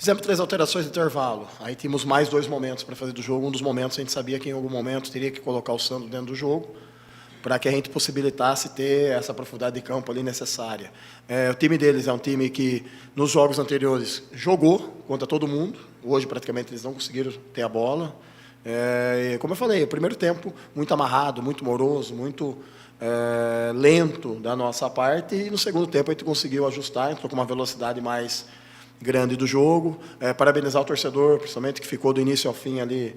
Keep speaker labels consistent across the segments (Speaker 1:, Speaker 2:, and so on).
Speaker 1: Fizemos 3 alterações de intervalo. Aí tínhamos mais 2 momentos para fazer do jogo. Um dos momentos a gente sabia que em algum momento teria que colocar o Sandro dentro do jogo, para que a gente possibilitasse ter essa profundidade de campo ali necessária. O time deles é um time que, nos jogos anteriores, jogou contra todo mundo. Hoje, praticamente, eles não conseguiram ter a bola. Como eu falei, o primeiro tempo muito amarrado, muito moroso, muito lento da nossa parte. E no segundo tempo a gente conseguiu ajustar, entrou com uma velocidade mais grande do jogo. Parabenizar o torcedor, principalmente, que ficou do início ao fim ali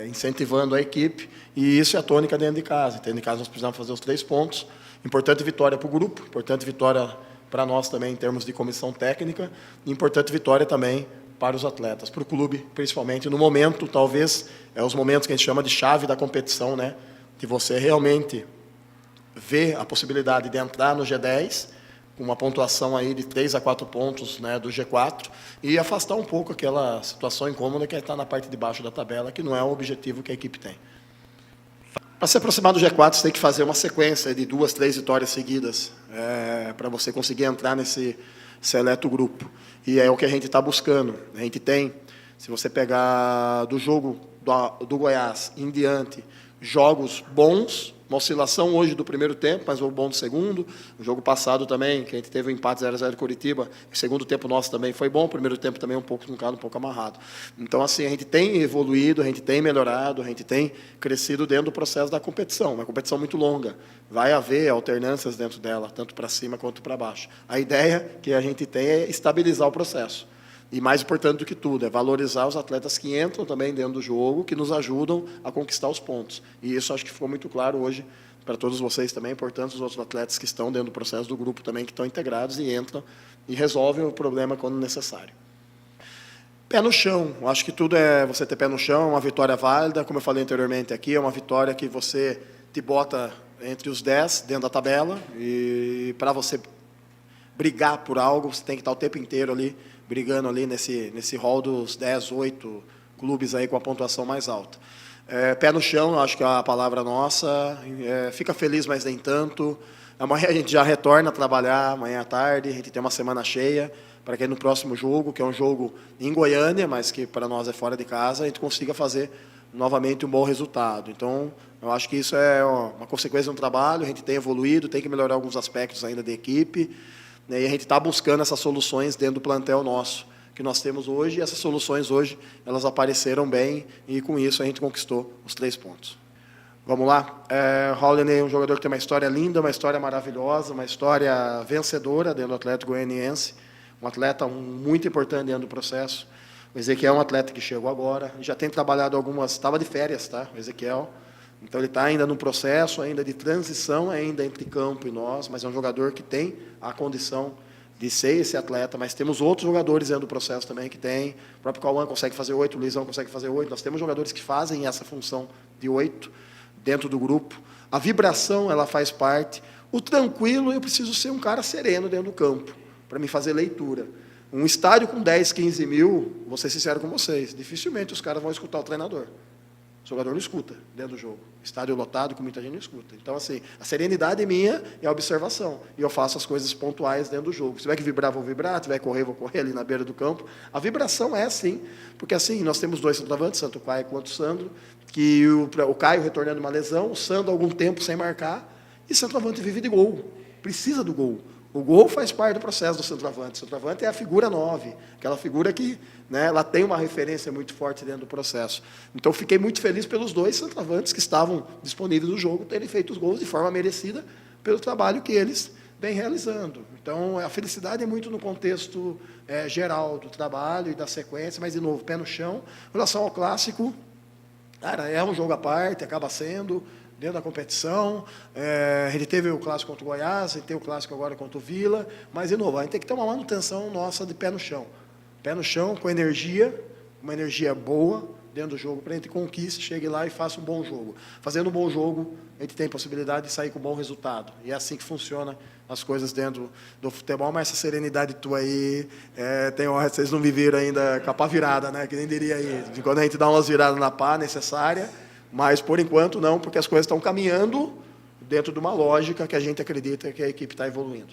Speaker 1: incentivando a equipe, e isso é a tônica dentro de casa. Dentro de casa nós precisamos fazer os 3 pontos. Importante vitória para o grupo, importante vitória para nós também em termos de comissão técnica, e importante vitória também para os atletas, para o clube, principalmente no momento, talvez, os momentos que a gente chama de chave da competição, né? Que você realmente vê a possibilidade de entrar no G10, com uma pontuação aí de 3 a 4 pontos, né, do G4, e afastar um pouco aquela situação incômoda que está na parte de baixo da tabela, que não é o objetivo que a equipe tem. Para se aproximar do G4, você tem que fazer uma sequência de 2, 3 vitórias seguidas, para você conseguir entrar nesse seleto grupo. E é o que a gente está buscando. A gente tem, se você pegar do jogo do Goiás em diante, jogos bons, uma oscilação hoje do primeiro tempo, mas o bom do segundo. O jogo passado também, que a gente teve o empate 0-0 de Curitiba, o segundo tempo nosso também foi bom, o primeiro tempo também um pouco amarrado. Então, assim, a gente tem evoluído, a gente tem melhorado, a gente tem crescido dentro do processo da competição, uma competição muito longa. Vai haver alternâncias dentro dela, tanto para cima quanto para baixo. A ideia que a gente tem é estabilizar o processo. E mais importante do que tudo, é valorizar os atletas que entram também dentro do jogo, que nos ajudam a conquistar os pontos. E isso acho que ficou muito claro hoje para todos vocês também, importante os outros atletas que estão dentro do processo do grupo também, que estão integrados e entram e resolvem o problema quando necessário. Pé no chão, acho que tudo é você ter pé no chão, uma vitória válida, como eu falei anteriormente aqui, é uma vitória que você te bota entre os 10 dentro da tabela, e para você brigar por algo, você tem que estar o tempo inteiro ali, brigando ali nesse hall dos 10, 8 clubes aí com a pontuação mais alta. Pé no chão, acho que é a palavra nossa. Fica feliz, mas nem tanto. Amanhã a gente já retorna a trabalhar, amanhã à tarde, a gente tem uma semana cheia, para que no próximo jogo, que é um jogo em Goiânia, mas que para nós é fora de casa, a gente consiga fazer novamente um bom resultado. Então, eu acho que isso é uma consequência do trabalho, a gente tem evoluído, tem que melhorar alguns aspectos ainda da equipe, né, e a gente está buscando essas soluções dentro do plantel nosso, que nós temos hoje, e essas soluções hoje, elas apareceram bem, e com isso a gente conquistou os 3 pontos. Vamos lá? Raulney é um jogador que tem uma história linda, uma história maravilhosa, uma história vencedora dentro do Atlético Goianiense, um atleta muito importante dentro do processo. O Ezequiel é um atleta que chegou agora, já tem trabalhado estava de férias, tá? O Ezequiel. Então ele está ainda no processo, ainda de transição, ainda entre campo e nós, mas é um jogador que tem a condição de ser esse atleta, mas temos outros jogadores dentro do processo também que tem. O próprio Cauã consegue fazer 8, o Luizão consegue fazer 8. Nós temos jogadores que fazem essa função de 8 dentro do grupo. A vibração, ela faz parte. O tranquilo, eu preciso ser um cara sereno dentro do campo, para me fazer leitura. Um estádio com 10, 15 mil, vou ser sincero com vocês, dificilmente os caras vão escutar o treinador. O jogador não escuta dentro do jogo. Estádio lotado, com muita gente não escuta. Então, assim, a serenidade minha é a observação. E eu faço as coisas pontuais dentro do jogo. Se tiver que vibrar, vou vibrar. Se tiver que correr, vou correr ali na beira do campo. A vibração é assim. Porque, assim, nós temos 2 centroavantes, tanto o Caio quanto o Sandro, que o Caio retornando uma lesão, o Sandro algum tempo sem marcar, e o centroavante vive de gol. Precisa do gol. O gol faz parte do processo do centroavante. O centroavante é a figura 9, aquela figura que, né, ela tem uma referência muito forte dentro do processo. Então, fiquei muito feliz pelos 2 centroavantes que estavam disponíveis no jogo terem feito os gols de forma merecida pelo trabalho que eles vêm realizando. Então, a felicidade é muito no contexto geral do trabalho e da sequência, mas, de novo, pé no chão. Em relação ao clássico, cara, é um jogo à parte, acaba sendo dentro da competição. Ele teve o clássico contra o Goiás, ele tem o clássico agora contra o Vila, mas, de novo, a gente tem que ter uma manutenção nossa de pé no chão. Pé no chão, com energia, uma energia boa dentro do jogo, para a gente conquiste, chegue lá e faça um bom jogo. Fazendo um bom jogo, a gente tem possibilidade de sair com um bom resultado. E é assim que funciona as coisas dentro do futebol, mas essa serenidade tua aí, tem hora vocês não me viram ainda com a pá virada, né? Que nem diria aí. De quando a gente dá umas viradas na pá necessária, mas, por enquanto, não, porque as coisas estão caminhando dentro de uma lógica que a gente acredita que a equipe está evoluindo.